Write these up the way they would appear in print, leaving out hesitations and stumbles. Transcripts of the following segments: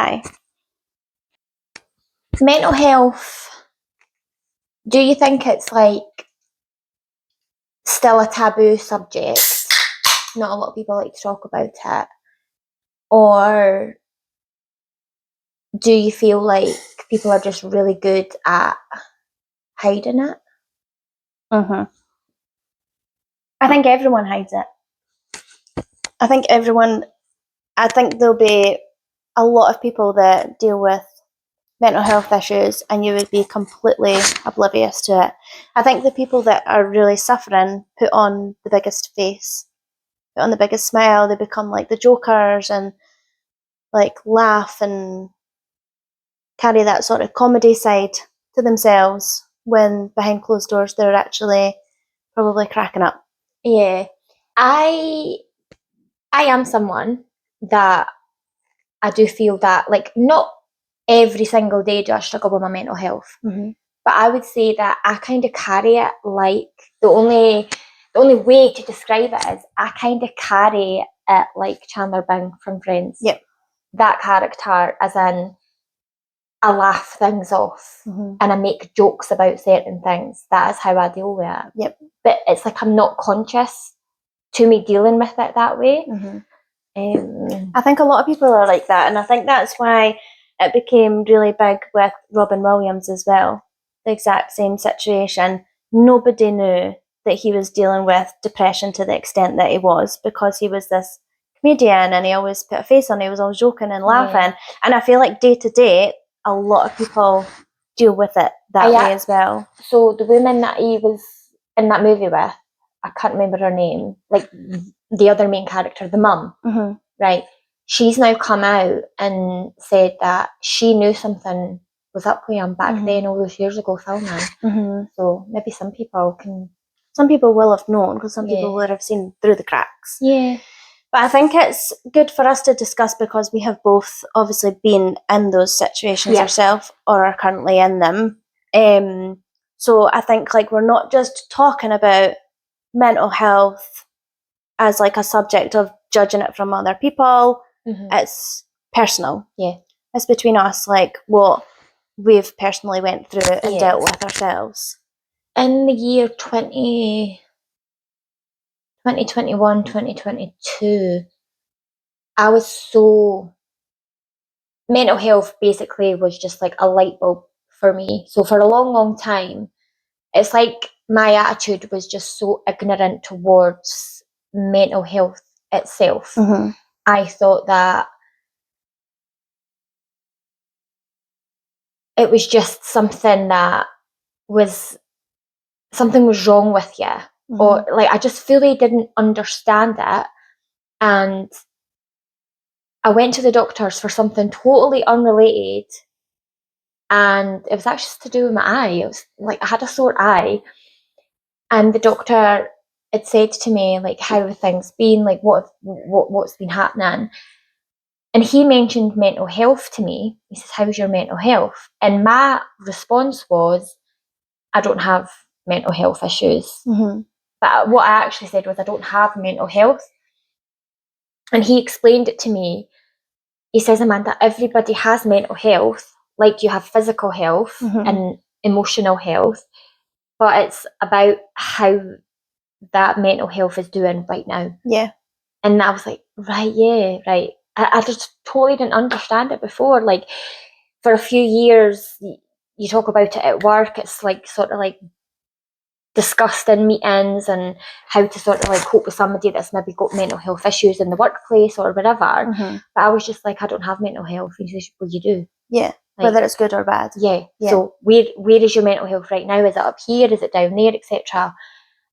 Aye. Mental health, do you think it's like still a taboo subject? Not a lot of people like to talk about it. Or do you feel like people are just really good at hiding it? I think everyone hides it. I think there'll be a lot of people that deal with mental health issues and you would be completely oblivious to it. I think the people that are really suffering put on the biggest face, put on the biggest smile. They become like the jokers and like laugh and carry that sort of comedy side to themselves when behind closed doors they're actually probably cracking up. Yeah. I am someone that I do feel that, like, not every single day do I struggle with my mental health. But I would say that I kind of carry it like the only way to describe it is I kind of carry it like Chandler Bing from Friends. Yep. That character, as in I laugh things off and I make jokes about certain things. That is how I deal with it. Yep. But it's like I'm not conscious to me dealing with it that way. I think a lot of people are like that, and I think that's why it became really big with Robin Williams as well. The exact same situation. Nobody knew that he was dealing with depression to the extent that he was, because he was this comedian and he always put a face on it. He was always joking and laughing. And I feel like day to day, a lot of people deal with it that way as well. So the woman that he was in that movie with, I can't remember her name, like the other main character, the mum, right? She's now come out and said that she knew something was up with him back then, all those years ago filming. So maybe some people will have known, because some people would have seen through the cracks. Yeah. But I think it's good for us to discuss, because we have both obviously been in those situations ourselves or are currently in them. So I think like we're not just talking about mental health as like a subject of judging it from other people. It's personal. Yeah. It's between us, like what we've personally went through and dealt with ourselves. In the year 2021, 2022, I was so... mental health basically was just like a light bulb for me. So for a long, long time, it's like my attitude was just so ignorant towards mental health itself. I thought that it was just something was wrong with you. Or like I just fully didn't understand it. And I went to the doctors for something totally unrelated. And it was actually to do with my eye. It was like I had a sore eye. And the doctor had said to me, like, how have things been? Like, what's been happening? And he mentioned mental health to me. He says, how's your mental health? And my response was, I don't have mental health issues. But what I actually said was, I don't have mental health. And he explained it to me. He says, Amanda, everybody has mental health, like you have physical health and emotional health. But it's about how that mental health is doing right now. Yeah. And I was like, right. I just totally didn't understand it before. Like, for a few years, you talk about it at work, it's like sort of like discussed in meetings and how to sort of like cope with somebody that's maybe got mental health issues in the workplace or whatever. But I was just like, I don't have mental health. And he says, well, you do. Yeah. Like, whether it's good or bad. Yeah. So where is your mental health right now? Is it up here? Is it down there, etc.?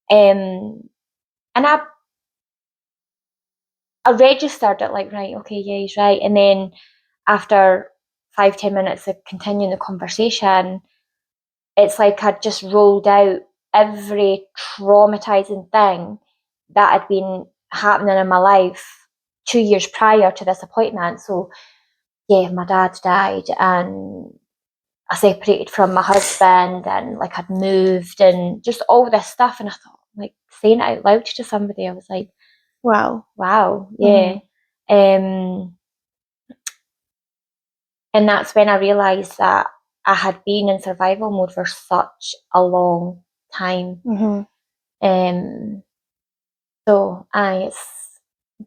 And I registered it, like, right, okay, yeah, he's right. And then after 5-10 minutes of continuing the conversation, it's like I'd just rolled out every traumatizing thing that had been happening in my life 2 years prior to this appointment. So yeah, my dad died and I separated from my husband and like I'd moved and just all this stuff. And I thought, like, saying it out loud to somebody, I was like, wow, yeah. And that's when I realised that I had been in survival mode for such a long time. So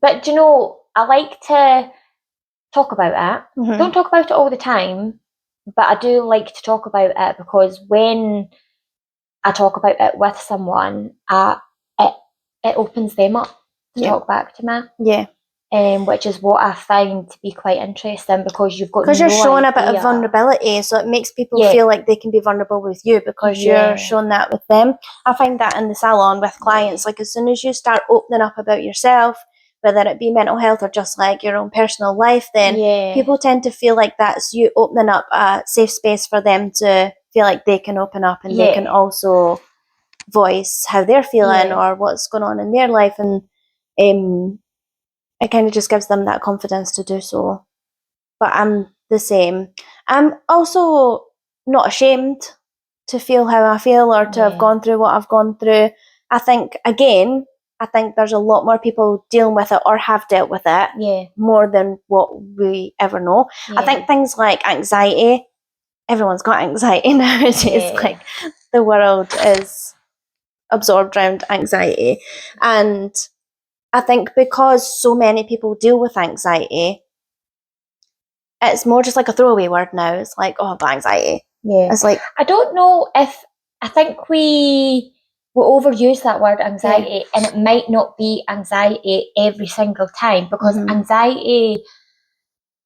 but you know, I like to talk about it. Don't talk about it all the time, but I do like to talk about it, because when I talk about it with someone, it opens them up to talk back to me. Yeah. Which is what I find to be quite interesting, because you've got because you're showing a bit of vulnerability, so it makes people feel like they can be vulnerable with you because you're showing that with them. I find that in the salon with clients, like as soon as you start opening up about yourself, whether it be mental health or just like your own personal life, then people tend to feel like that's you opening up a safe space for them to feel like they can open up and they can also voice how they're feeling or what's going on in their life, and it kind of just gives them that confidence to do so. But I'm the same. I'm also not ashamed to feel how I feel or to have gone through what I've gone through. I think there's a lot more people dealing with it or have dealt with it more than what we ever know. I think things like anxiety, everyone's got anxiety nowadays. Like the world is absorbed around anxiety. And I think because so many people deal with anxiety, it's more just like a throwaway word now. It's like, oh, I've got anxiety. Yeah. It's like, I don't know if, I think we overuse that word anxiety, and it might not be anxiety every single time, because anxiety,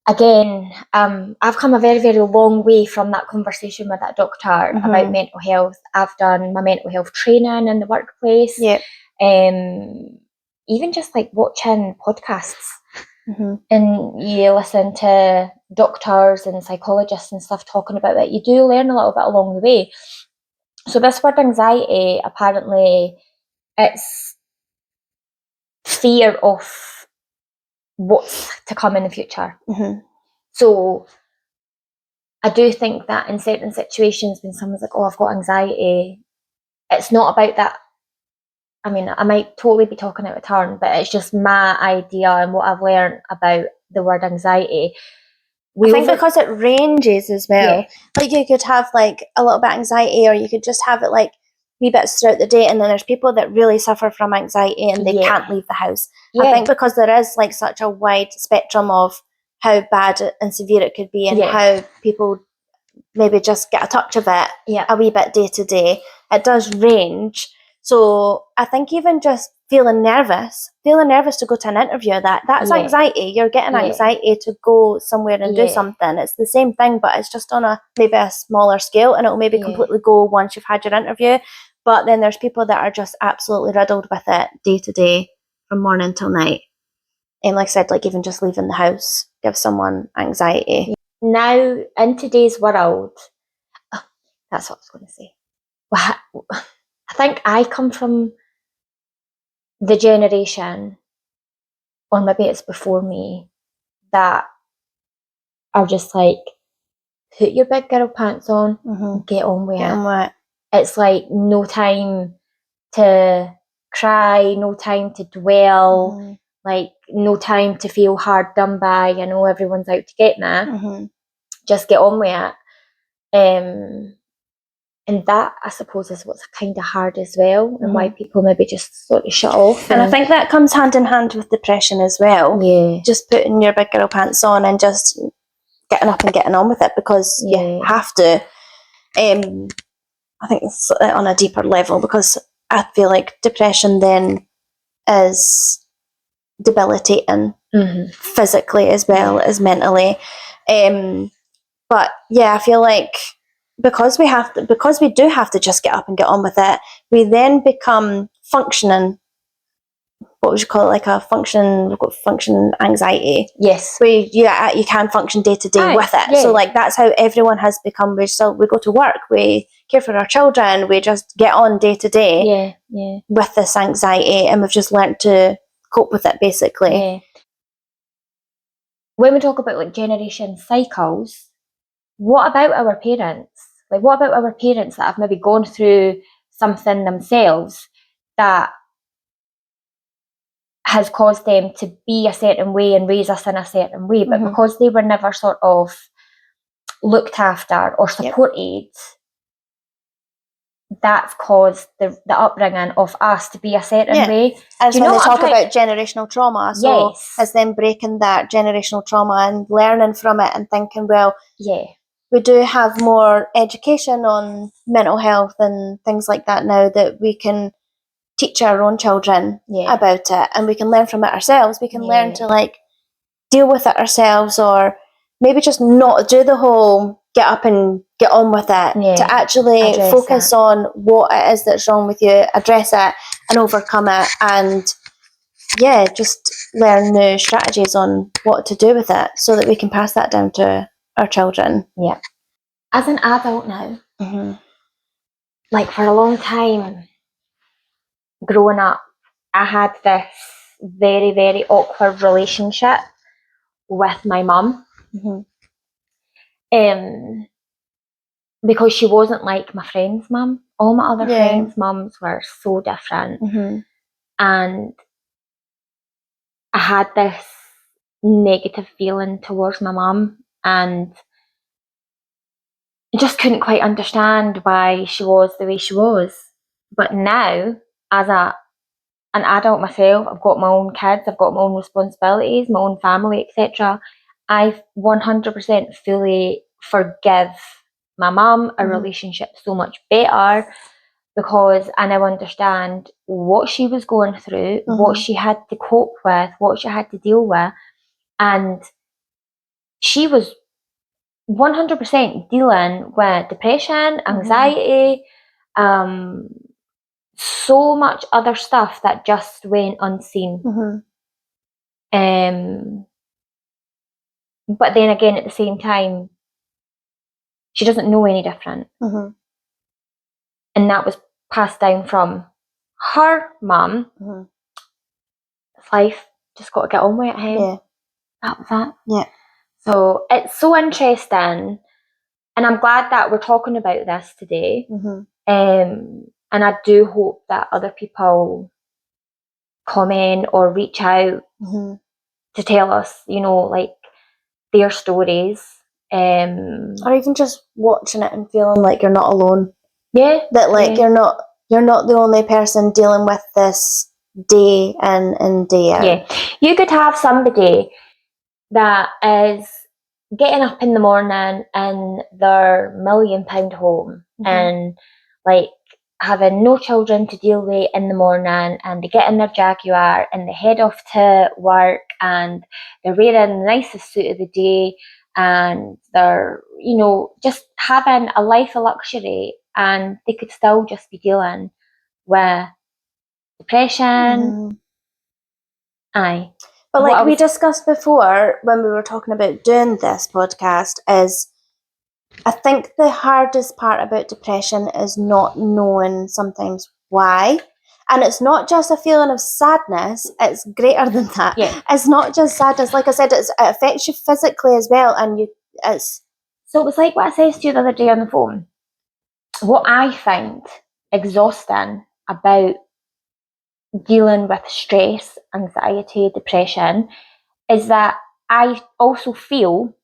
again, I've come a very, very long way from that conversation with that doctor about mental health. I've done my mental health training in the workplace. Even just like watching podcasts. And you listen to doctors and psychologists and stuff talking about it, you do learn a little bit along the way. So this word anxiety, apparently it's fear of what's to come in the future. So I do think that in certain situations when someone's like, oh, I've got anxiety, it's not about that. I mean, I might totally be talking out of turn, but it's just my idea and what I've learned about the word anxiety. I think because it ranges as well. Like you could have like a little bit of anxiety, or you could just have it like wee bits throughout the day, and then there's people that really suffer from anxiety and they can't leave the house. I think because there is like such a wide spectrum of how bad and severe it could be, and how people maybe just get a touch of it a wee bit day to day. It does range. So I think even just feeling nervous to go to an interview, that's anxiety. You're getting anxiety to go somewhere and do something. It's the same thing, but it's just on maybe a smaller scale, and it'll maybe completely go once you've had your interview. But then there's people that are just absolutely riddled with it day to day from morning till night. And like I said, like even just leaving the house gives someone anxiety. Now, in today's world, that's what I was going to say. Well, I think I come from the generation, or maybe it's before me, that are just like, put your big girl pants on, get on with it. It's like no time to cry, no time to dwell, like no time to feel hard done by, I know everyone's out to get me. Just get on with it. And that, I suppose, is what's kind of hard as well, and why people maybe just sort of shut off. And I think that comes hand in hand with depression as well. Yeah. Just putting your big girl pants on and just getting up and getting on with it, because you have to. I think it's on a deeper level, because I feel like depression then is debilitating physically as well as mentally. But yeah, I feel like because we do have to just get up and get on with it, we then become functioning. What would you call it? Like a function anxiety. Yes. Where you can function day to day with it. Yeah. So like that's how everyone has become. We go to work, we care for our children, we just get on day to day with this anxiety, and we've just learnt to cope with it basically. Yeah. When we talk about like generation cycles, what about our parents? Like, what about our parents that have maybe gone through something themselves that has caused them to be a certain way and raise us in a certain way, but because they were never sort of looked after or supported, that's caused the upbringing of us to be a certain way. And when they talk about generational trauma, so it's then breaking that generational trauma and learning from it and thinking, well, we do have more education on mental health and things like that now, that we can teach our own children about it, and we can learn from it ourselves. We can learn to like deal with it ourselves, or maybe just not do the whole get up and get on with it, to actually focus on what it is that's wrong with you, address it and overcome it, and just learn new strategies on what to do with it, so that we can pass that down to our children. As an adult now, like for a long time growing up, I had this very, very awkward relationship with my mum. Because she wasn't like my friend's mum. All my other friends' mums were so different. And I had this negative feeling towards my mum, and I just couldn't quite understand why she was the way she was. But now, as an adult myself, I've got my own kids, I've got my own responsibilities, my own family, etc. I 100% fully forgive my mum. Our relationship's so much better because I now understand what she was going through, what she had to cope with, what she had to deal with. And she was 100% dealing with depression, anxiety, so much other stuff that just went unseen. But then again, at the same time, she doesn't know any different. And that was passed down from her mum. It's life, just got to get on with it, hey? That was it. So it's so interesting, and I'm glad that we're talking about this today. And I do hope that other people comment or reach out to tell us, like their stories. Or even just watching it and feeling like you're not alone. That like you're not the only person dealing with this day in and day out. You could have somebody that is getting up in the morning in their £1 million home and like having no children to deal with in the morning, and they get in their Jaguar and they head off to work and they're wearing the nicest suit of the day, and they're, just having a life of luxury, and they could still just be dealing with depression. But like we discussed before when we were talking about doing this podcast, is I think the hardest part about depression is not knowing sometimes why. And it's not just a feeling of sadness, it's greater than that. It's not just sadness. Like I said, it affects you physically as well. And so it was like what I said to you the other day on the phone. What I find exhausting about dealing with stress, anxiety, depression is that I also feel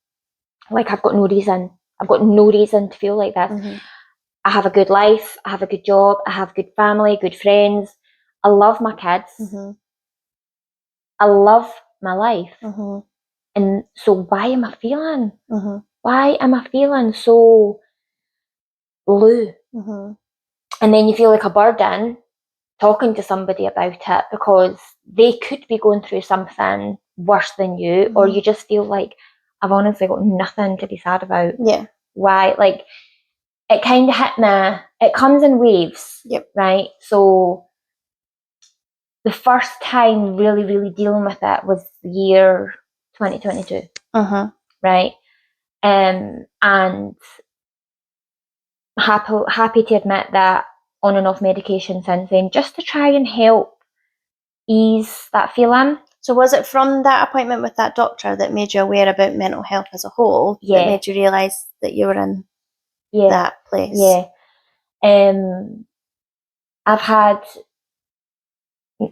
like I've got no reason to feel like this. I have a good life, I have a good job, I have good family, good friends, I love my kids, I love my life. And so why am I feeling so low? And then you feel like a burden talking to somebody about it, because they could be going through something worse than you, or you just feel like I've honestly got nothing to be sad about. Why? Like, it kind of hit me. It comes in waves, right? So the first time really, really dealing with it was the year 2022, right? And happy to admit that on and off medication since then, just to try and help ease that feeling. So was it from that appointment with that doctor that made you aware about mental health as a whole, that made you realise that you were in that place? I've had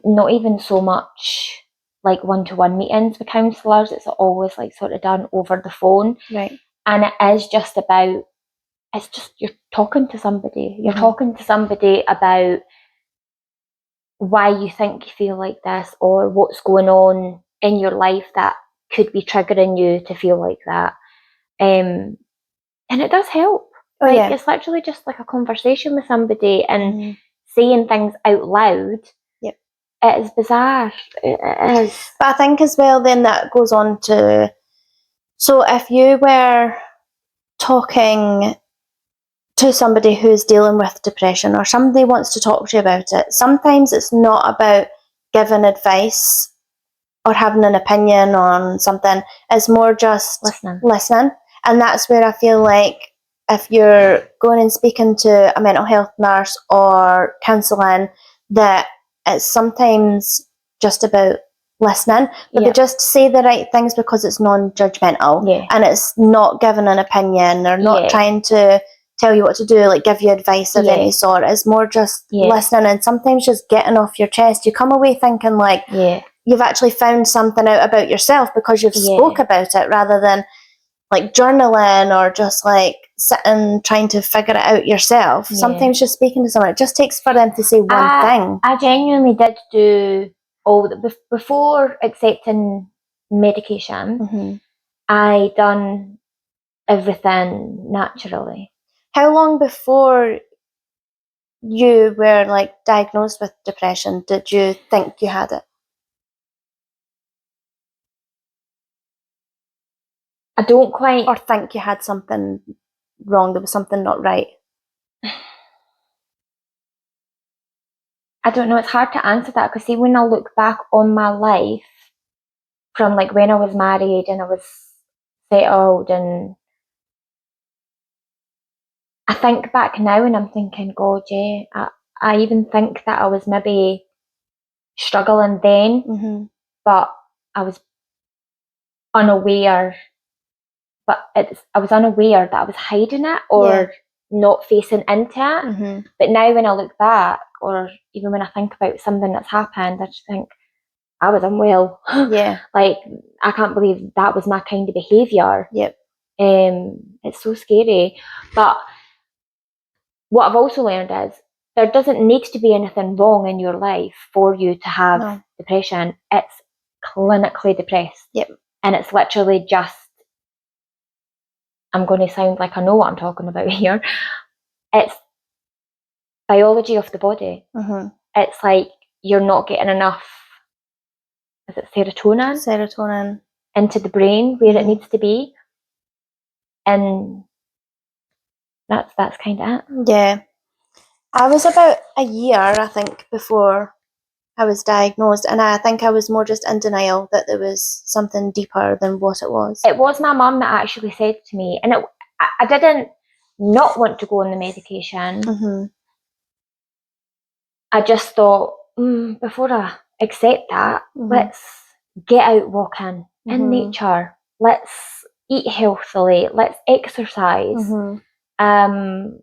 not even so much like one-to-one meetings with counsellors. It's always like sort of done over the phone. And it is just about, it's just, you're talking to somebody. You're talking to somebody about why you think you feel like this, or what's going on in your life that could be triggering you to feel like that. And it does help. It's literally just like a conversation with somebody and saying things out loud. Yep. It is bizarre. It is. But I think as well then that goes on to, so if you were talking to somebody who's dealing with depression, or somebody wants to talk to you about it, sometimes it's not about giving advice or having an opinion on something. It's more just listening. And that's where I feel like if you're going and speaking to a mental health nurse or counselling, that it's sometimes just about listening, but they just say the right things because it's non-judgmental, and it's not giving an opinion. They're not trying to tell you what to do, like give you advice of any sort. It's more just listening, and sometimes just getting off your chest. You come away thinking like you've actually found something out about yourself because you've spoke about it, rather than like journaling or just like sitting trying to figure it out yourself. Sometimes just speaking to someone, it just takes for them to say one thing. I genuinely did do all the, before accepting medication, I done everything naturally. How long before you were like diagnosed with depression did you think you had it? I don't quite... Or think you had something wrong, there was something not right? I don't know, it's hard to answer that, because see, when I look back on my life from like when I was married and I was settled, and I think back now and I'm thinking, God, I even think that I was maybe struggling then, but I was unaware. I was unaware that I was hiding it or not facing into it. But now when I look back, or even when I think about something that's happened, I just think I was unwell. Like, I can't believe that was my kind of behaviour. It's so scary. But what I've also learned is there doesn't need to be anything wrong in your life for you to have depression. It's clinically depressed. And it's literally just, I'm going to sound like I know what I'm talking about here. It's biology of the body. It's like you're not getting enough, is it serotonin into the brain where it needs to be, and that's kind of it. I was about a year, I think, before I was diagnosed, and I think I was more just in denial that there was something deeper than what it was. It was my mum that actually said to me, and I didn't not want to go on the medication. I just thought, before I accept that, let's get out walking in nature. Let's eat healthily. Let's exercise. But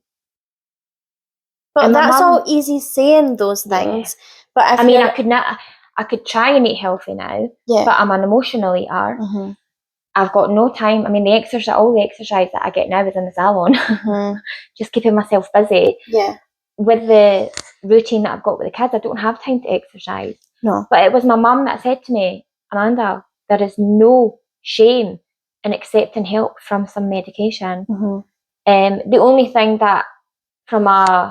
that's all easy saying those things. But I mean, I could try and eat healthy now, but I'm an emotional eater. I've got no time. I mean, all the exercise that I get now is in the salon, just keeping myself busy. With the routine that I've got with the kids, I don't have time to exercise. But it was my mum that said to me, Amanda, there is no shame in accepting help from some medication. The only thing that, from a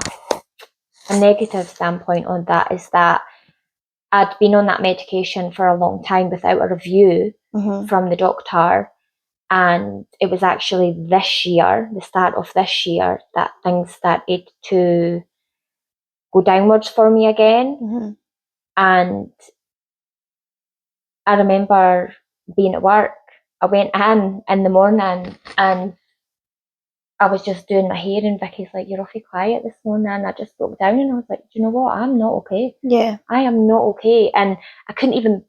negative standpoint on that, is that I'd been on that medication for a long time without a review from the doctor. And it was actually this year, the start of this year, that things started to go downwards for me again. And I remember being at work. I went in the morning and I was just doing my hair, and Vicky's like, "You're awfully quiet this morning." And I just broke down and I was like, "Do you know what? I'm not okay. I am not okay." And I couldn't even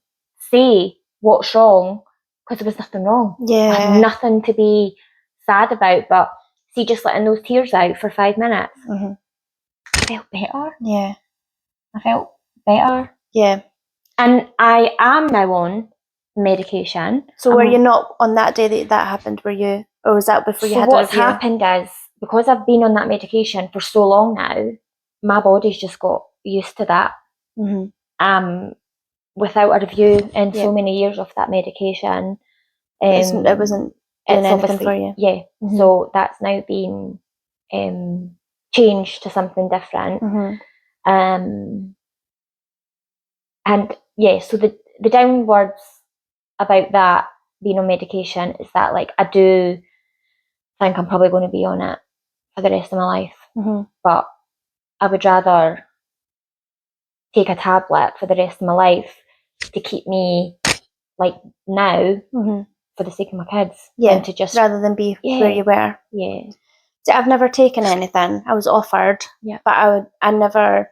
say what's wrong because there was nothing wrong. I had nothing to be sad about. But see, just letting those tears out for 5 minutes, I felt better. I felt better. And I am now on medication. So were you not on that day that happened? Were you Or was that before you So had what's a review? happened is, because I've been on that medication for so long now, my body's just got used to that. Mm-hmm. Without a review in Yeah. so many years of that medication, It wasn't doing it's anything obviously for you. yeah. Mhm. So that's now been changed to something different. Mm-hmm. And yeah, so the downwards about that being on medication is that, like, I do think I'm probably going to be on it for the rest of my life, Mm-hmm. but I would rather take a tablet for the rest of my life to keep me like now, Mm-hmm. for the sake of my kids, Yeah, than to just rather than be where you were. Yeah. See, I've never taken anything. I was offered, Yeah. but I never.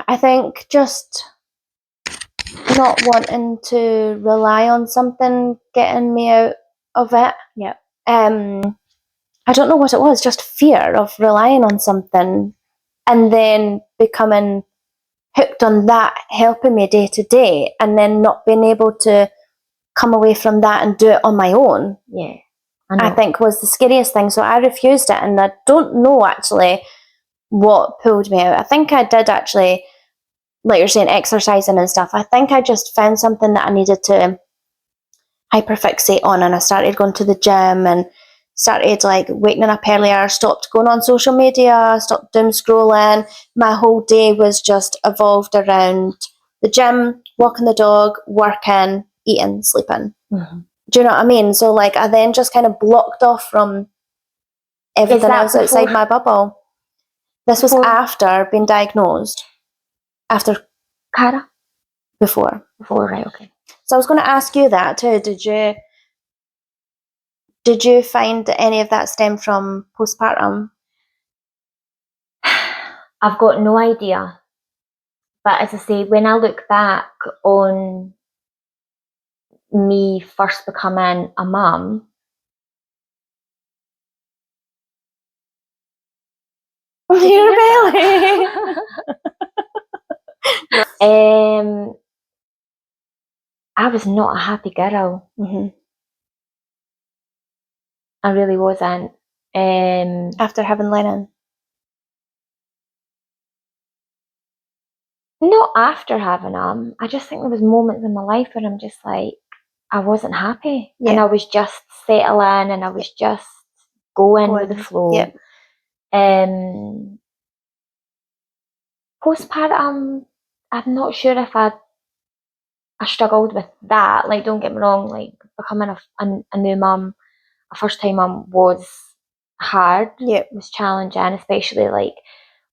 I think just not wanting to rely on something getting me out of it. Yeah. I don't know what it was, just fear of relying on something and then becoming hooked on that, helping me day to day, and then not being able to come away from that and do it on my own. Yeah. I think was the scariest thing. So I refused it, and I don't know actually what pulled me out. I think I did actually, like you're saying, exercising and stuff. I think I just found something that I needed to hyperfixate on, and I started going to the gym and started like waking up earlier, stopped going on social media, stopped doom scrolling. My whole day was just evolved around the gym, walking the dog, working, eating, sleeping. Mm-hmm. Do you know what I mean? So like I then just kind of blocked off from everything else outside my bubble. This was after being diagnosed. After Cara? Before, right, okay. So I was going to ask you that too. Did you find that any of that stemmed from postpartum? I've got no idea. But as I say, when I look back on me first becoming a mum, Your belly. I was not a happy girl. Mm-hmm. I really wasn't. After having Lennon? Not after having him. I just think there was moments in my life where I'm just like, I wasn't happy. Yeah. And I was just settling and I was just going with the flow. Yeah. Postpartum, I'm not sure if I struggled with that. Like, don't get me wrong, like becoming a new mum, a first time mum was hard. Yeah. It was challenging, especially like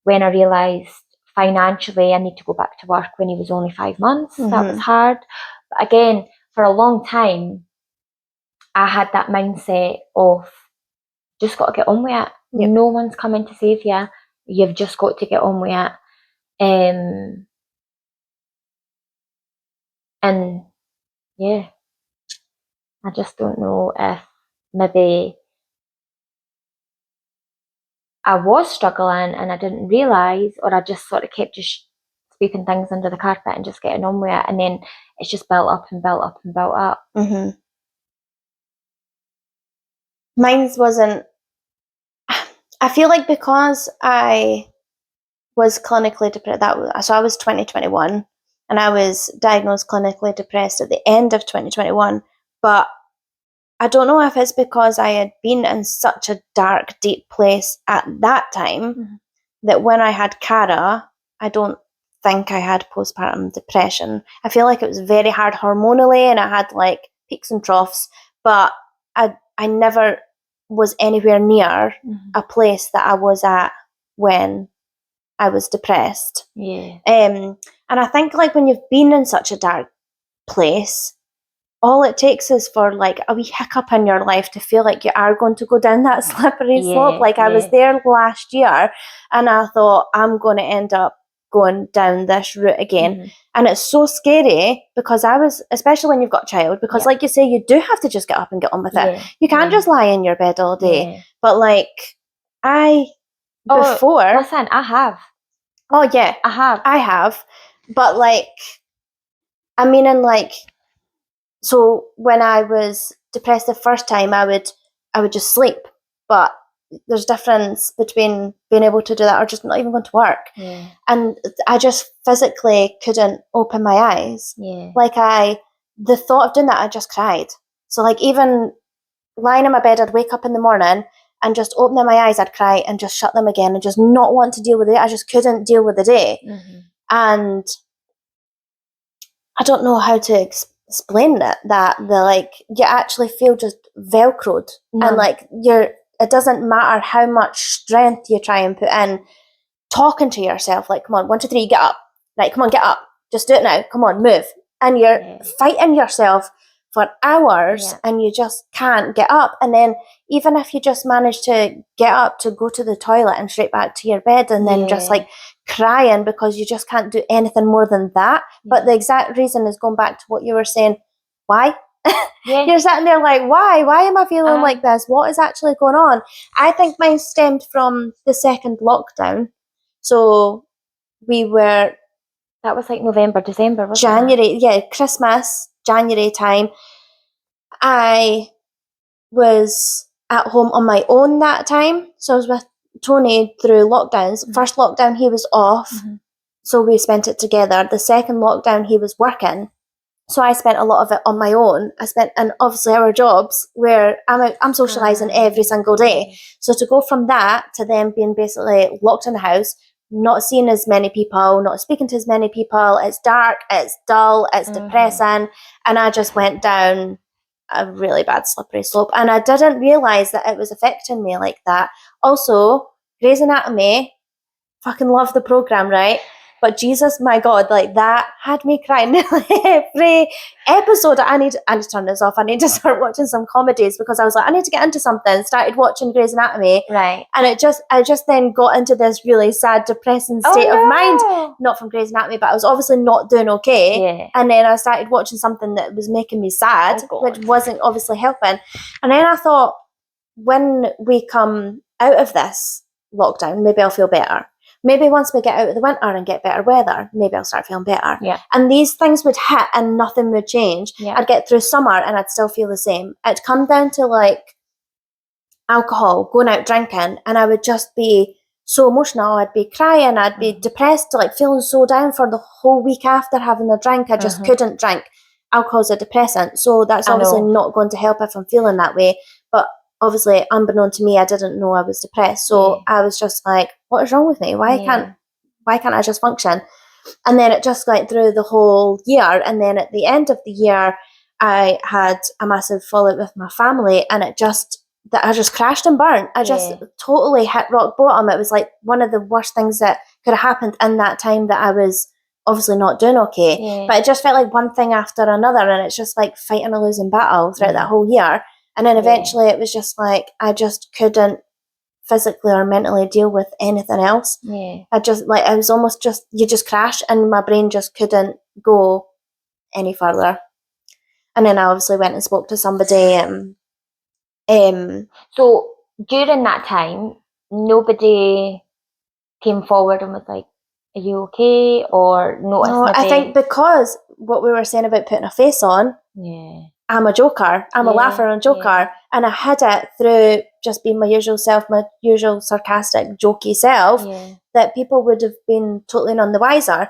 when I realised financially I need to go back to work when he was only 5 months. Mm-hmm. That was hard. But again, for a long time, I had that mindset of just got to get on with it. Yep. No one's coming to save you. You've just got to get on with it. And yeah, I just don't know if maybe I was struggling and I didn't realise, or I just sort of kept just sweeping things under the carpet and just getting on with it. And then it's just built up and built up and built up. Mm-hmm. Mine wasn't. I feel like because I was clinically depressed, so I was 2021 and I was diagnosed clinically depressed at the end of 2021, but I don't know if it's because I had been in such a dark, deep place at that time that when I had Cara, I don't think I had postpartum depression. I feel like it was very hard hormonally and I had like peaks and troughs, but I never was anywhere near a place that I was at when I was depressed. Yeah. And I think like when you've been in such a dark place, all it takes is for like a wee hiccup in your life to feel like you are going to go down that slippery slope. Like I was there last year and I thought I'm going to end up going down this route again. And it's so scary because I was, especially when you've got a child, because like you say, you do have to just get up and get on with it. You can't just lie in your bed all day. But like before. Listen, I have. Oh yeah, I have. But like, I mean, and like, so when I was depressed the first time, I would just sleep. But there's a difference between being able to do that or just not even going to work. Yeah. And I just physically couldn't open my eyes. Yeah. Like the thought of doing that, I just cried. So like even lying in my bed, I'd wake up in the morning and just opening my eyes, I'd cry and just shut them again and just not want to deal with it. I just couldn't deal with the day. Mm-hmm. And I don't know how to explain that the like you actually feel just velcroed and like it doesn't matter how much strength you try and put in talking to yourself, like, come on, 1, 2, 3, get up, right, come on, get up, just do it now, come on, move, and you're fighting yourself for hours and you just can't get up. And then even if you just manage to get up to go to the toilet and straight back to your bed and then just like crying because you just can't do anything more than that. But the exact reason is going back to what you were saying. Why? You're sitting there like, why am I feeling like this? What is actually going on? I think mine stemmed from the second lockdown. So that was like November, December, wasn't January, Christmas, January time. I was at home on my own that time. So I was with Tony through lockdowns. Mm-hmm. First lockdown, he was off. Mm-hmm. So we spent it together. The second lockdown, he was working. So I spent a lot of it on my own. And obviously our jobs where I'm socialising every single day. So to go from that to them being basically locked in the house, not seeing as many people, not speaking to as many people, it's dark, it's dull, it's depressing. And I just went down a really bad slippery slope. And I didn't realise that it was affecting me like that. Also, Grey's Anatomy, fucking love the programme, right? But Jesus, my God, like that had me crying every episode. I need to turn this off. I need to start watching some comedies because I was like, I need to get into something. Started watching Grey's Anatomy. Right. And I just then got into this really sad, depressing state of mind. Not from Grey's Anatomy, but I was obviously not doing okay. Yeah. And then I started watching something that was making me sad, which wasn't obviously helping. And then I thought, when we come out of this lockdown, maybe I'll feel better. Maybe once we get out of the winter and get better weather, maybe I'll start feeling better. Yeah. And these things would hit and nothing would change. Yeah. I'd get through summer and I'd still feel the same. It'd come down to like alcohol, going out drinking, and I would just be so emotional. I'd be crying, I'd be depressed, like feeling so down for the whole week after having a drink. I just couldn't drink. Alcohol's a depressant, so that's obviously not going to help if I'm feeling that way. But obviously, unbeknown to me, I didn't know I was depressed. So I was just like, what is wrong with me? Why can't I just function? And then it just went through the whole year. And then at the end of the year, I had a massive fallout with my family, and I just crashed and burnt. I just totally hit rock bottom. It was like one of the worst things that could have happened in that time that I was obviously not doing okay. Yeah. But it just felt like one thing after another, and it's just like fighting a losing battle throughout that whole year. And then eventually it was just like, I just couldn't physically or mentally deal with anything else. Yeah. I was almost just, you just crash and my brain just couldn't go any further. And then I obviously went and spoke to somebody. So during that time, nobody came forward and was like, are you okay? Or noticed? No, I think because what we were saying about putting a face on, I'm a joker. I'm a laugher and joker. And I hid it through just being my usual self, my usual sarcastic, jokey self, that people would have been totally none the wiser.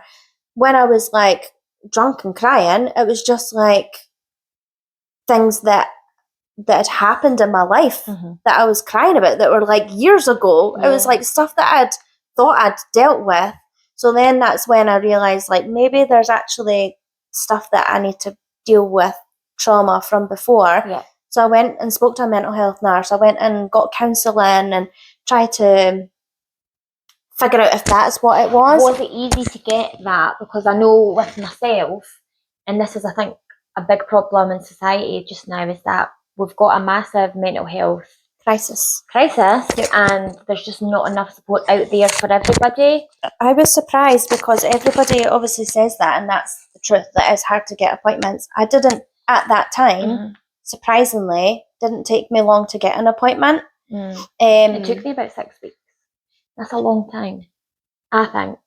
When I was like drunk and crying, it was just like things that had happened in my life that I was crying about that were like years ago. It was like stuff that I'd thought I'd dealt with. So then that's when I realised like maybe there's actually stuff that I need to deal with, trauma from before. Yeah. So I went and spoke to a mental health nurse. I went and got counselling and tried to figure out if that's what it was. Was it easy to get that? Because I know with myself, and this is I think a big problem in society just now, is that we've got a massive mental health crisis, and there's just not enough support out there for everybody. I was surprised because everybody obviously says that, and that's the truth, that it's hard to get appointments. I didn't at that time, surprisingly, didn't take me long to get an appointment. It took me about 6 weeks. That's a long time, I think.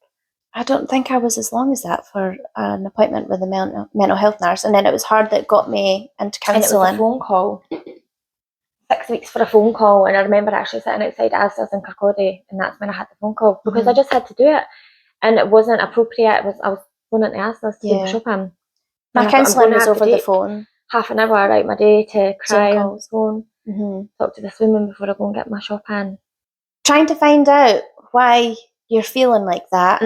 I don't think I was as long as that for an appointment with a mental health nurse, and then it was hard that got me into And it was a counselling. phone call. 6 weeks for a phone call, and I remember actually sitting outside Asda's in Kirkcaldy, and that's when I had the phone call because I just had to do it, and it wasn't appropriate. I was going into Asda's to do my shopping. My counselling was over the phone. Half an hour out my day to cry on the phone, talk to this woman before I go and get my shopping. Trying to find out why you're feeling like that.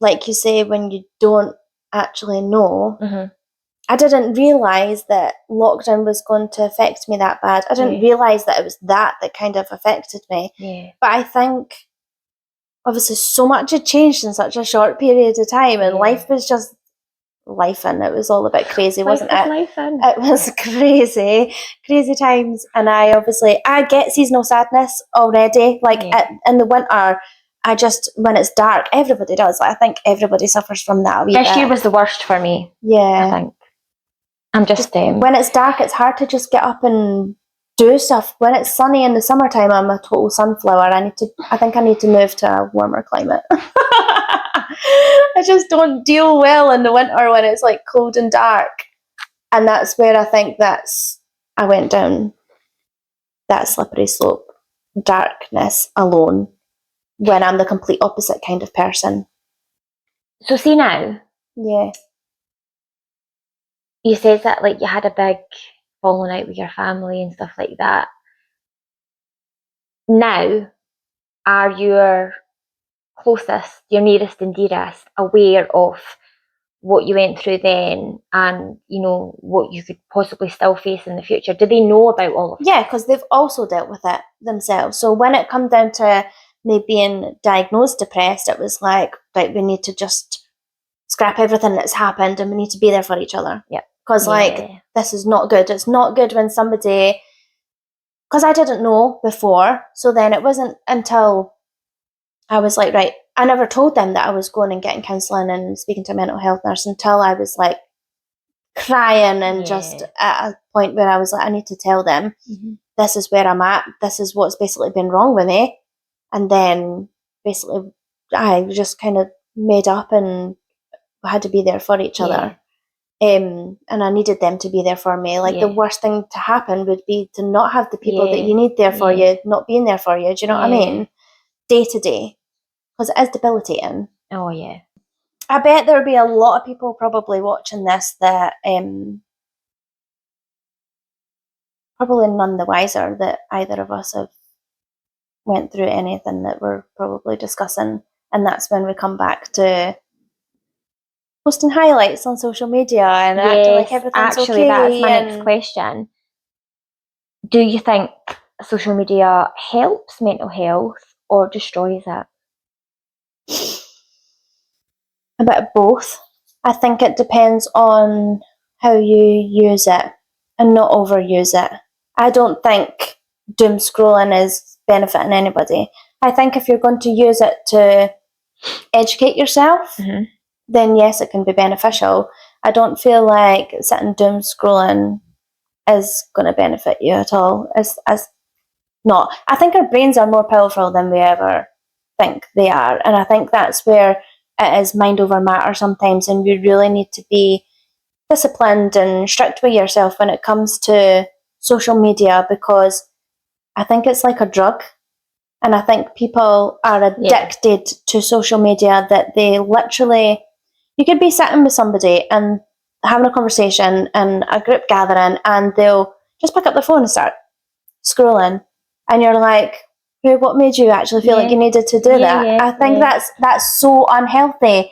Like you say, when you don't actually know. I didn't realise that lockdown was going to affect me that bad. I didn't realise that it was that kind of affected me. But I think, obviously, so much had changed in such a short period of time, and life was just life, and it was all a bit crazy, wasn't it? It was crazy times. And I get seasonal sadness already. Like in the winter, when it's dark, everybody does. Like, I think everybody suffers from that a wee bit. This year was the worst for me. Yeah. I think. I'm just when it's dark, it's hard to just get up and do stuff. When it's sunny in the summertime, I'm a total sunflower. I think I need to move to a warmer climate. I just don't deal well in the winter when it's like cold and dark. And that's where I think I went down that slippery slope, darkness alone, when I'm the complete opposite kind of person. So see now? Yeah. You said that like you had a big falling out with your family and stuff like that. Now, are your closest, your nearest and dearest, aware of what you went through then and, you know, what you could possibly still face in the future? Do they know about all of that? Yeah, because they've also dealt with it themselves. So when it come down to me being diagnosed depressed, it was like, right, we need to just scrap everything that's happened and we need to be there for each other. Yep. Because this is not good. It's not good when somebody, because I didn't know before, so then it wasn't until I was like, right, I never told them that I was going and getting counselling and speaking to a mental health nurse until I was like crying and just at a point where I was like, I need to tell them this is where I'm at, this is what's basically been wrong with me. And then basically I just kind of made up and had to be there for each other. And I needed them to be there for me. Like the worst thing to happen would be to not have the people that you need there for you, not being there for you. Do you know what I mean? Day to day. Because it is debilitating. Oh, yeah. I bet there would be a lot of people probably watching this that probably none the wiser that either of us have went through anything that we're probably discussing. And that's when we come back to posting highlights on social media and acting like everything's okay. That's my next question. Do you think social media helps mental health or destroys it? A bit of both. I think it depends on how you use it and not overuse it. I don't think doom scrolling is benefiting anybody. I think if you're going to use it to educate yourself, then yes, it can be beneficial. I don't feel like sitting doom scrolling is going to benefit you at all. As not. I think our brains are more powerful than we ever think they are. And I think that's where it is mind over matter sometimes, and you really need to be disciplined and strict with yourself when it comes to social media, because I think it's like a drug. And I think people are addicted to social media, that they literally, you could be sitting with somebody and having a conversation and a group gathering, and they'll just pick up their phone and start scrolling. And you're like, hey, what made you actually feel like you needed to do that? I think that's so unhealthy.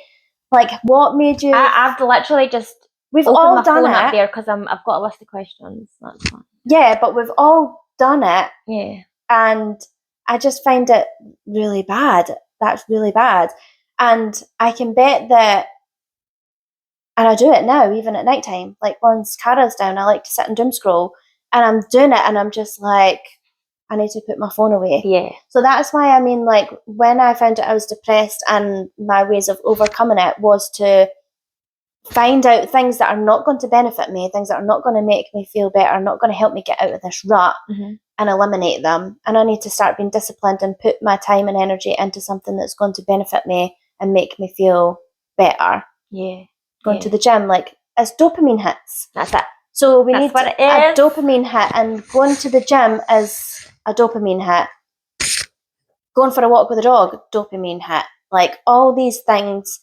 Like, what made you? I've literally just we've all done it up there because I've got a list of questions. That's fine. Yeah, but we've all done it. Yeah, and I just find it really bad. That's really bad. And I can bet that, and I do it now, even at night time. Like once Cara's down, I like to sit and doom scroll, and I'm doing it, and I'm just like, I need to put my phone away. Yeah. So that's why, I mean, like when I found out I was depressed, and my ways of overcoming it was to find out things that are not going to benefit me, things that are not going to make me feel better, not going to help me get out of this rut, and eliminate them. And I need to start being disciplined and put my time and energy into something that's going to benefit me and make me feel better. Yeah. Going to the gym, like, it's dopamine hits. That's it. So we That's need what it a is. dopamine hit, and going to the gym is a dopamine hit. Going for a walk with a dog, dopamine hit. Like, all these things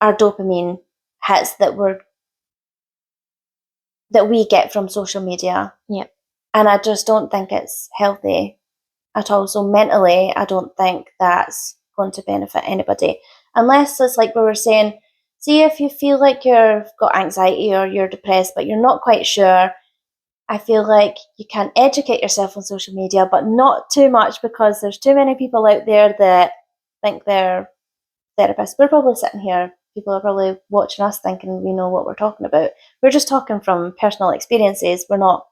are dopamine hits that we get from social media. Yep. And I just don't think it's healthy at all. So mentally, I don't think that's going to benefit anybody. Unless it's like we were saying, see if you feel like you've got anxiety or you're depressed, but you're not quite sure, I feel like you can educate yourself on social media, but not too much, because there's too many people out there that think they're therapists. We're probably sitting here, people are probably watching us thinking we know what we're talking about. We're just talking from personal experiences. We're not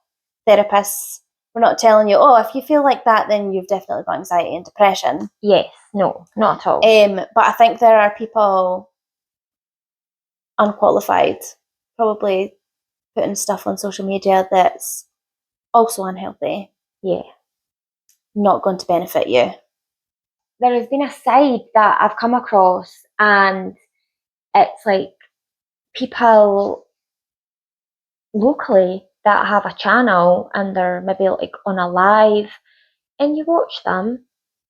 therapists. We're not telling you, oh, if you feel like that, then you've definitely got anxiety and depression. Yes. No, not at all. But I think there are people unqualified, probably putting stuff on social media that's also unhealthy, Yeah. not going to benefit you. There has been a side that I've come across, and it's like people locally that have a channel and they're maybe like on a live, and you watch them,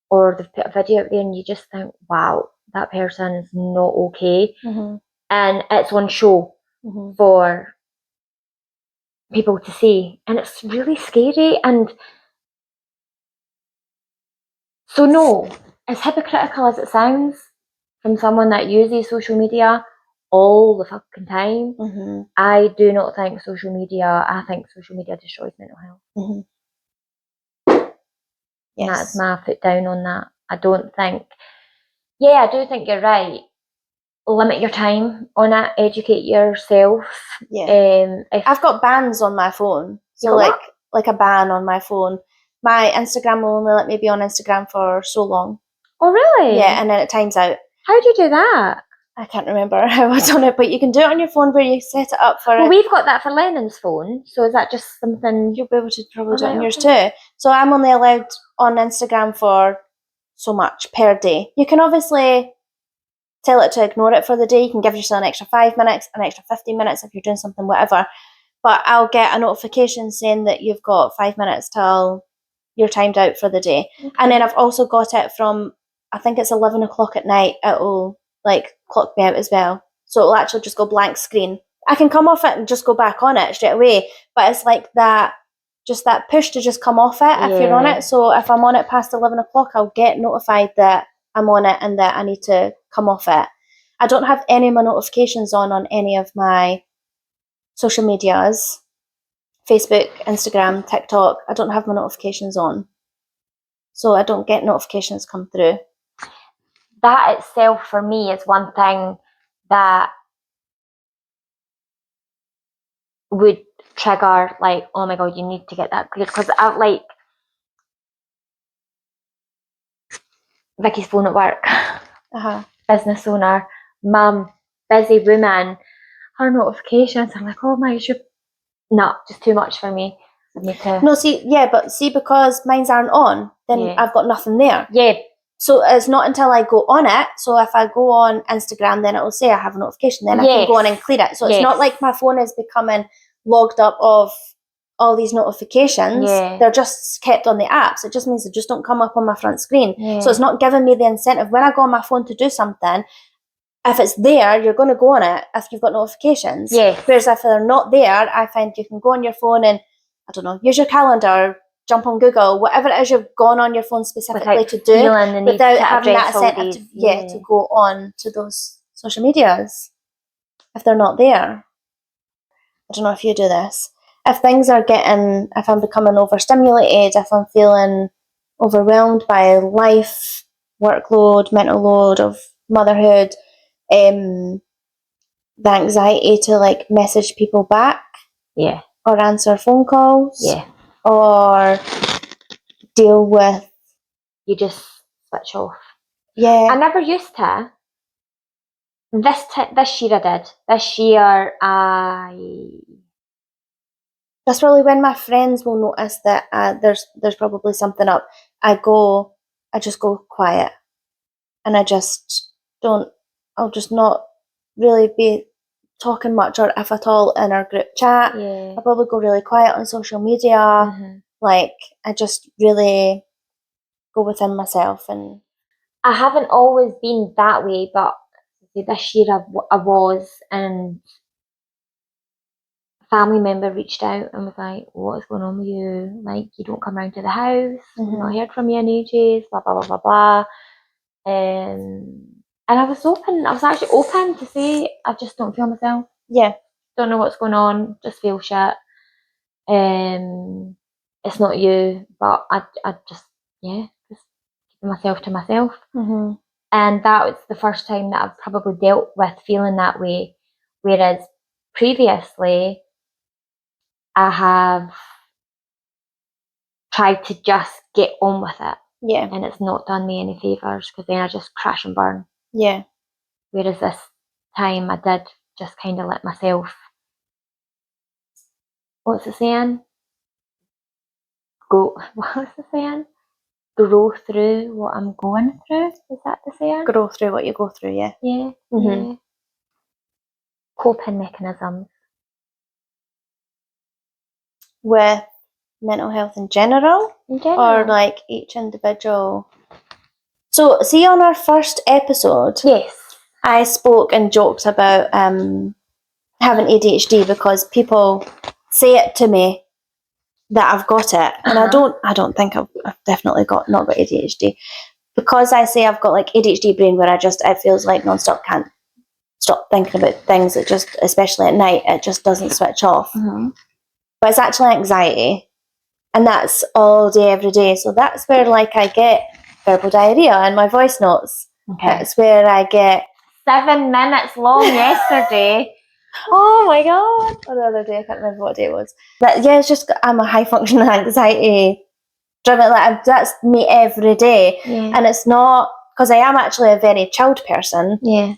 or they've put a video out there and you just think, wow, that person is not okay. Mm-hmm. And it's on show Mm-hmm. for people to see, and it's really scary. And so, no, as hypocritical as it sounds from someone that uses social media all the fucking time, Mm-hmm. I do not think social media, I think social media destroys mental health. Mm-hmm. And Yes. that's my foot down on that. I don't think, I do think you're right. Limit your time on it, educate yourself. Yeah. If I've got bans on my phone. So like a ban on my phone. My Instagram will only let me be on Instagram for so long. Oh, really? Yeah, and then it times out. How do you do that? I can't remember how I done it, but you can do it on your phone where you set it up for. Well, we've got that for Lennon's phone, so is that just something you'll be able to probably do it on okay. yours too? So I'm only allowed on Instagram for so much per day. You can obviously tell it to ignore it for the day. You can give yourself an extra 5 minutes, an extra 15 minutes if you're doing something, whatever. But I'll get a notification saying that you've got 5 minutes till you're timed out for the day. Okay. And then I've also got it from, I think it's 11 o'clock at night, it'll like clock me out as well. So it'll actually just go blank screen. I can come off it and just go back on it straight away. But it's like that, just that push to just come off it if you're on it. So if I'm on it past 11 o'clock, I'll get notified that I'm on it and that I need to come off it. I don't have any of my notifications on any of my social medias. Facebook, Instagram, TikTok, I don't have my notifications on. So I don't get notifications come through. That itself for me is one thing that would trigger, like, oh my god, you need to get that cleared. Because I like Vicky's phone at work, business owner, mum, busy woman, her notifications are like, oh my, just too much for me. I need to. No, see, because mine's aren't on, then I've got nothing there. Yeah. So it's not until I go on it. So if I go on Instagram, then it will say I have a notification. Then I can go on and clear it. So it's not like my phone is becoming logged up of all these notifications. They're just kept on the apps. It just means they just don't come up on my front screen. So it's not giving me the incentive when I go on my phone to do something. If it's there, you're going to go on it if you've got notifications. Whereas if they're not there, I find you can go on your phone and, I don't know, use your calendar, jump on Google, whatever it is you've gone on your phone specifically to do, without having that incentive to go on to those social medias if they're not there. I don't know if you do this. If I'm becoming overstimulated, if I'm feeling overwhelmed by life, workload, mental load of motherhood, the anxiety to like message people back, or answer phone calls, or deal with, you just switch off. I never used to. This year I did. This year that's probably when my friends will notice that there's probably something up. I just go quiet. and I'll just not really be talking much, or if at all, in our group chat. Yeah. I'll probably go really quiet on social media. Like, I just really go within myself. And I haven't always been that way, but this year I was, and a family member reached out and was like, "What is going on with you? Like, you don't come round to the house. We've not heard from you in ages. Blah blah blah blah blah." And I was open. I was actually open to say I just don't feel myself. Yeah. Don't know what's going on. Just feel shit. It's not you, but I just just keeping myself to myself. And that was the first time that I've probably dealt with feeling that way. Whereas previously, I have tried to just get on with it. Yeah. And it's not done me any favours, because then I just crash and burn. Yeah. Whereas this time I did just kind of let myself, what's the saying? What's the saying? Grow through what I'm going through. Is that the saying? Grow through what you go through, yeah. Yeah. Yeah. Coping mechanisms. With mental health in general? In general. Or like each individual? So, see, on our first episode, yes, I spoke and joked about having ADHD because people say it to me that I've got it, and I don't think I've definitely not got ADHD, because I say I've got like ADHD brain where it feels like non-stop, can't stop thinking about things. It just, especially at night, it just doesn't switch off. But it's actually anxiety, and that's all day, every day. So that's where like I get verbal diarrhea in my voice notes. Okay. That's where I get 7 minutes long yesterday. Oh my god! Or the other day, I can't remember what day it was. But yeah, it's just I'm a high functioning anxiety driven. Like, that's me every day, and it's not because I am actually a very chilled person. Yeah.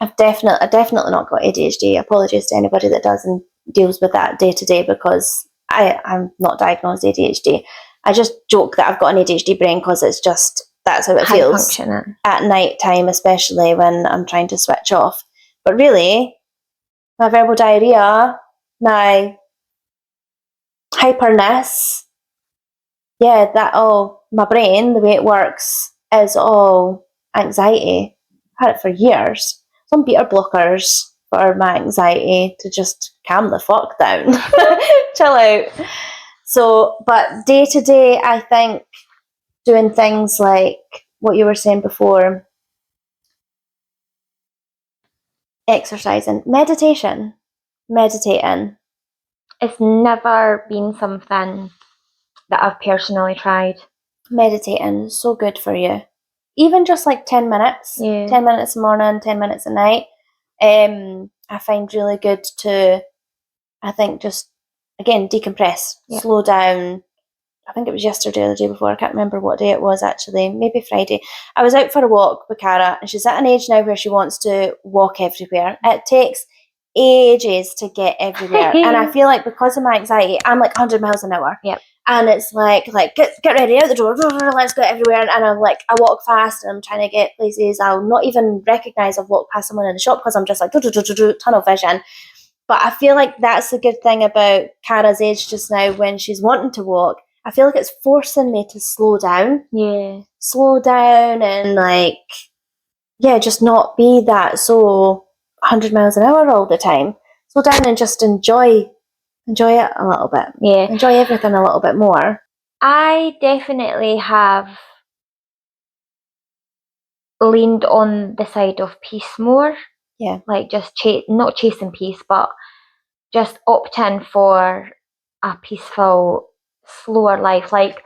I've definitely not got ADHD. Apologies to anybody that does and deals with that day to day, because I'm not diagnosed ADHD. I just joke that I've got an ADHD brain because it's just that's how it feels at night time, especially when I'm trying to switch off. But really, my verbal diarrhea, my hyperness, my brain, the way it works, is all anxiety. I've had it for years. Some beta blockers for my anxiety to just calm the fuck down, chill out. So, but day to day, I think doing things like what you were saying before, exercising, meditating. It's never been something that I've personally tried. Meditating, so good for you. Even just like 10 minutes. 10 minutes in the morning, 10 minutes at night. I find really good to, I think, just, again, decompress, slow down. I think it was yesterday or the day before. I can't remember what day it was, actually. Maybe Friday. I was out for a walk with Cara, and she's at an age now where she wants to walk everywhere. It takes ages to get everywhere. And I feel like because of my anxiety, I'm like 100 miles an hour. Yep. And it's like get ready, out the door, let's go everywhere. And I'm like, I walk fast and I'm trying to get places. I'll not even recognise I've walked past someone in the shop because I'm just like tunnel vision. But I feel like that's the good thing about Cara's age just now, when she's wanting to walk. I feel like it's forcing me to slow down. Yeah. Slow down and just not be that so 100 miles an hour all the time. Slow down and just enjoy it a little bit. Yeah. Enjoy everything a little bit more. I definitely have leaned on the side of peace more. Yeah. Like just not chasing peace, but just opting for a peaceful, slower life. Like,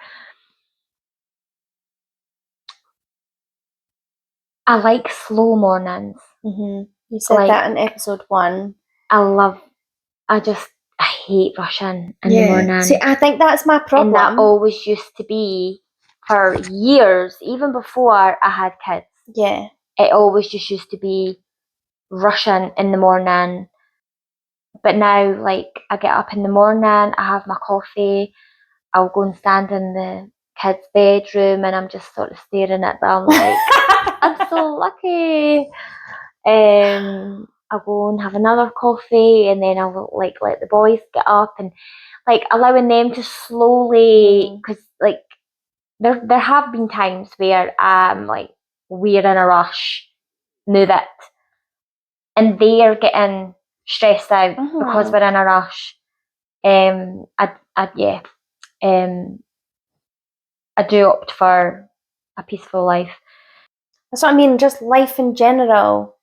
I like slow mornings. Mm-hmm. You said that in episode 1. I hate rushing in the morning. See, I think that's my problem. And that always used to be for years, even before I had kids. Yeah. It always just used to be rushing in the morning. But now, like, I get up in the morning, I have my coffee, I'll go and stand in the kid's bedroom and I'm just sort of staring at them like, I'm so lucky. I'll go and have another coffee, and then I'll like let the boys get up and like allowing them to slowly, because like there have been times where like we're in a rush, move it, and they're getting stressed out because we're in a rush. Yeah, I do opt for a peaceful life. That's what I mean. Just life in general.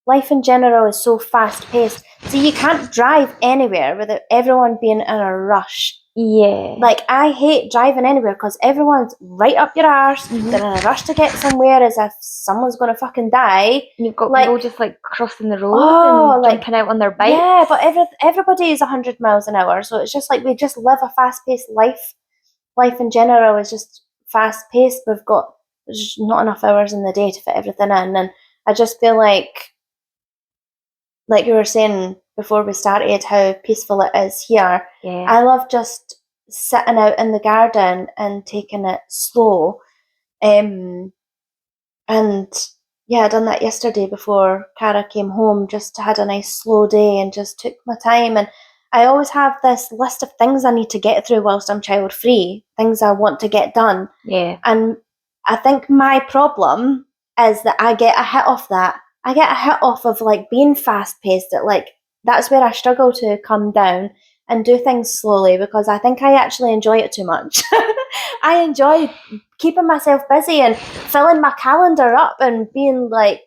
Life in general is so fast paced. So you can't drive anywhere without everyone being in a rush. Yeah. Like, I hate driving anywhere because everyone's right up your arse. They're in a rush to get somewhere as if someone's going to fucking die. And you've got like, people just like crossing the road and jumping out on their bikes. Yeah, but everybody is 100 miles an hour. So it's just like we just live a fast paced life. Life in general is just fast paced. There's just not enough hours in the day to fit everything in. And I just feel like you were saying before we started, how peaceful it is here. Yeah. I love just sitting out in the garden and taking it slow. And yeah, I done that yesterday before Cara came home. Just had a nice slow day and just took my time. And I always have this list of things I need to get through whilst I'm child free, things I want to get done. Yeah. And I think my problem is that I get a hit off that. I get a hit off of like being fast paced. That's where I struggle to come down and do things slowly, because I think I actually enjoy it too much. I enjoy keeping myself busy and filling my calendar up and being like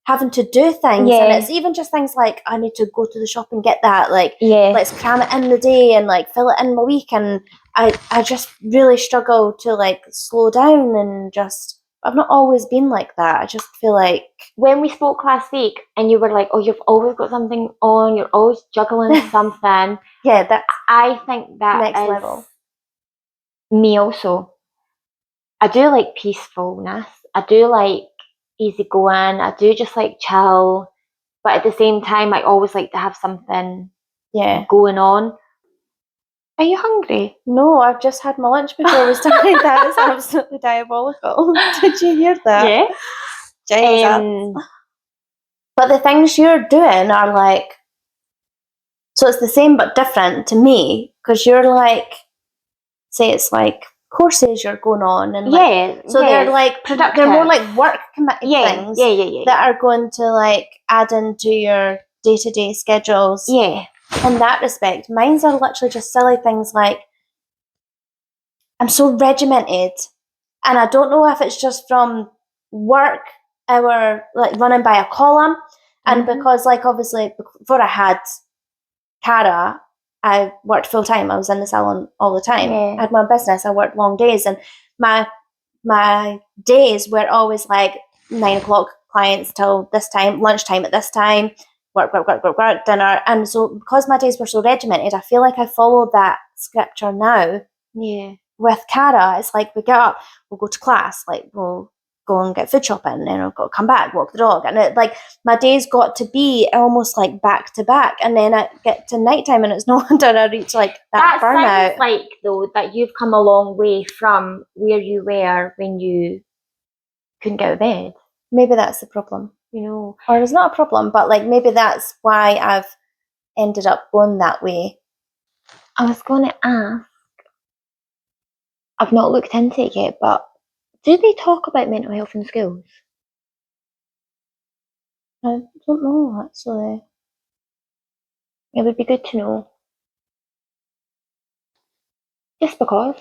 having to do things. Yeah. And it's even just things like I need to go to the shop and get that. Like, yeah. Let's cram it in the day and like fill it in my week. And I just really struggle to like slow down and just. I've not always been like that. I just feel like when we spoke last week and you were like, oh, you've always got something on, you're always juggling something. Yeah, that's I think that next is level. Me also. I do like peacefulness. I do like easy going. I do just like chill. But at the same time, I always like to have something going on. Are you hungry? No, I've just had my lunch before we started. That is absolutely diabolical. Did you hear that? Yeah. But the things you're doing are like, so it's the same but different to me, because you're like, say it's like courses you're going on, and they're like productive. They're more like work committed things that are going to like add into your day-to-day schedules. Yeah. In that respect, mine's are literally just silly things like, I'm so regimented, and I don't know if it's just from work hour, like running by a column, and because like obviously before I had Cara, I worked full time. I was in the salon all the time. Yeah. I had my business. I worked long days, and my days were always like 9 o'clock clients till this time, lunchtime at this time, work, dinner. And so because my days were so regimented, I feel like I followed that scripture now. Yeah. With Cara, it's like we get up, we'll go to class, like we'll go and get food shopping, and then I'll go come back, walk the dog, and it, like my days got to be almost like back to back, and then I get to nighttime, and it's no wonder I reach like that burnout. Sounds like though that you've come a long way from where you were when you couldn't get out of bed. Maybe that's the problem, or it's not a problem, but like maybe that's why I've ended up going that way. I was going to ask, I've not looked into it yet, but do they talk about mental health in schools? I don't know, actually. It would be good to know. Just because.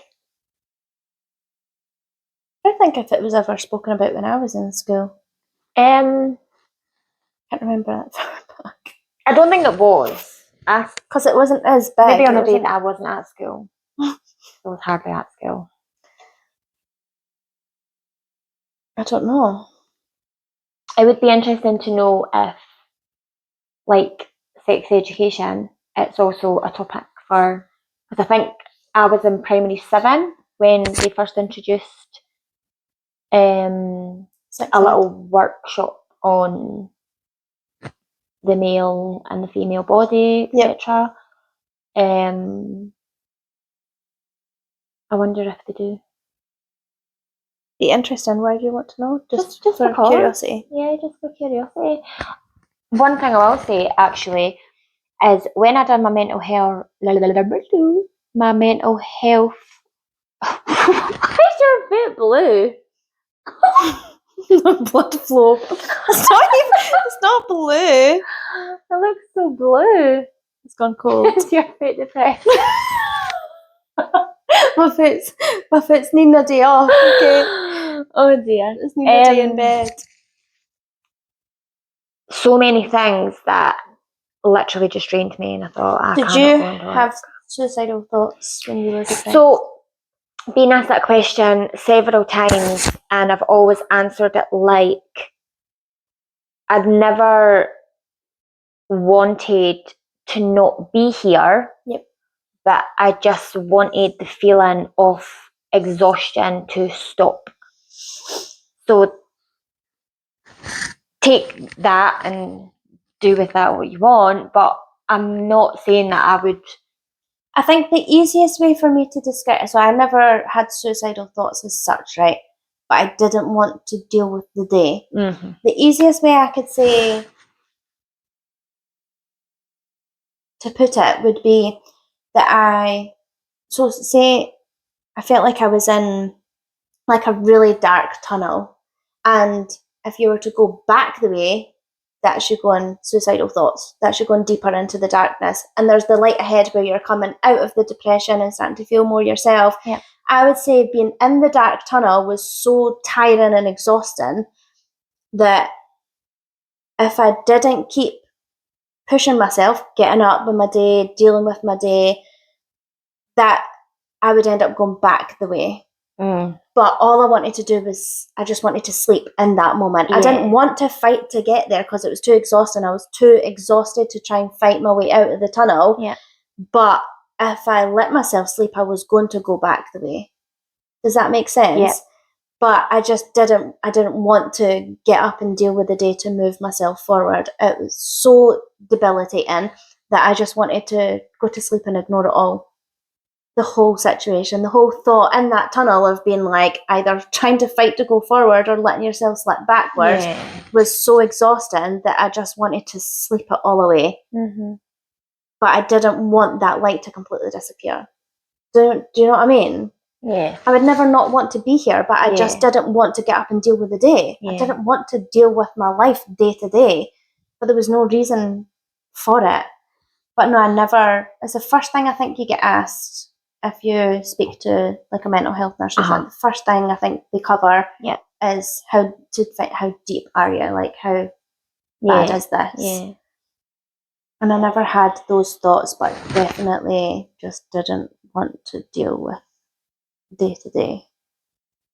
I think if it was ever spoken about when I was in school. Can't remember that far back. I don't think it was. Because it wasn't as big. Maybe on a day that I wasn't at school. I was hardly at school. I don't know. It would be interesting to know if, like, sex education, it's also a topic for, because I think I was in primary 7 when they first introduced a little workshop on the male and the female body, etc. I wonder if they do. Be interesting. Why do you want to know? Just for because. curiosity. Yeah, just for curiosity. One thing I will say actually is when I done my mental health. My mental health. Why is your bit blue? Blood flow. It's not blue. It looks so blue. It's gone cold. Is your foot depressed? my foot's needing a day off. Okay. Oh dear. It's needing a day in bed. So many things that literally just drained me, and I thought, I Did cannot you go into have it. suicidal thoughts when you were depressed? So, been asked that question several times, and I've always answered it like I've never wanted to not be here. Yep. But I just wanted the feeling of exhaustion to stop. So take that and do with that what you want, but I'm not saying that I would. I think the easiest way for me to describe it, so I never had suicidal thoughts as such, right? But I didn't want to deal with the day. Mm-hmm. The easiest way I could say to put it would be that say I felt like I was in like a really dark tunnel, and if you were to go back the way, that should go on suicidal thoughts. That should go on deeper into the darkness. And there's the light ahead where you're coming out of the depression and starting to feel more yourself. Yeah. I would say being in the dark tunnel was so tiring and exhausting that if I didn't keep pushing myself, getting up with my day, dealing with my day, that I would end up going back the way. But all I wanted to do was I just wanted to sleep in that moment. Yeah. I didn't want to fight to get there because it was too exhausting. I was too exhausted to try and fight my way out of the tunnel. Yeah. But if I let myself sleep, I was going to go back the way. Does that make sense? Yeah. But I didn't want to get up and deal with the day to move myself forward. It was so debilitating that I just wanted to go to sleep and ignore it all. The whole situation, the whole thought in that tunnel of being like either trying to fight to go forward or letting yourself slip backwards was so exhausting that I just wanted to sleep it all away. Mm-hmm. But I didn't want that light to completely disappear. Do you know what I mean? Yeah. I would never not want to be here, but I just didn't want to get up and deal with the day. Yeah. I didn't want to deal with my life day to day, but there was no reason for it. But no, I never, it's the first thing I think you get asked if you speak to like a mental health nurse. Like the first thing I think they cover is how deep are you? Like how bad is this? Yeah. And I never had those thoughts, but definitely just didn't want to deal with day to day.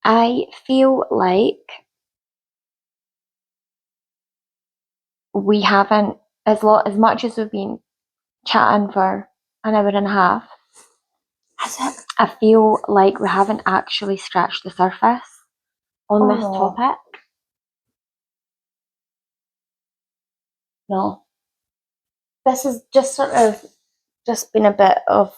I feel like we haven't, as much as we've been chatting for an hour and a half, I feel like we haven't actually scratched the surface on this topic. No. This is just sort of just been a bit of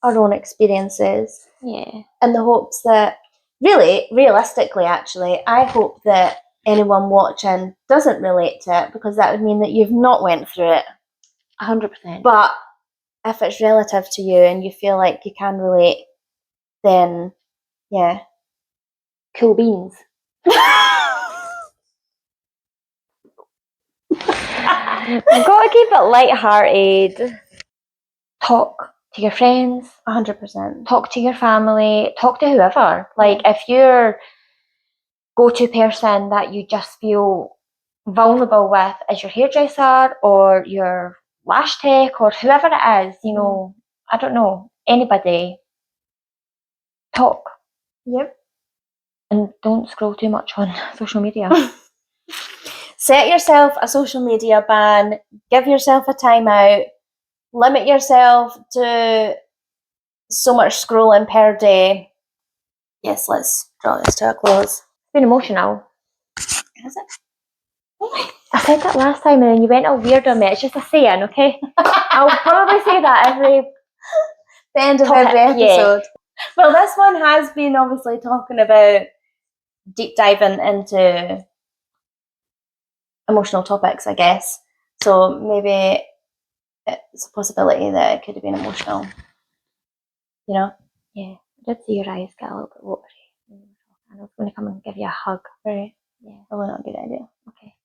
our own experiences. Yeah. In the hopes that, really, realistically, actually, I hope that anyone watching doesn't relate to it, because that would mean that you've not went through it. 100%. But if it's relative to you and you feel like you can relate, then yeah. Cool beans. You've got to keep it light-hearted. Talk to your friends. 100%. Talk to your family. Talk to whoever. Like, if you're go-to person that you just feel vulnerable with is your hairdresser or your lash tech or whoever it is, you know, I don't know, anybody, talk. Yep. And don't scroll too much on social media. Set yourself a social media ban, give yourself a timeout, limit yourself to so much scrolling per day. Yes, let's draw this to a close. It's been emotional. Is it? I said that last time and then you went all weird on me. It's just a saying, okay? I'll probably say that every the end of every episode. Well, this one has been obviously talking about deep diving into emotional topics, I guess. So maybe it's a possibility that it could have been emotional. You know? Yeah. I did see your eyes get a little bit watery. And I was going to come and give you a hug. Right. Yeah. Probably not a good idea. Okay.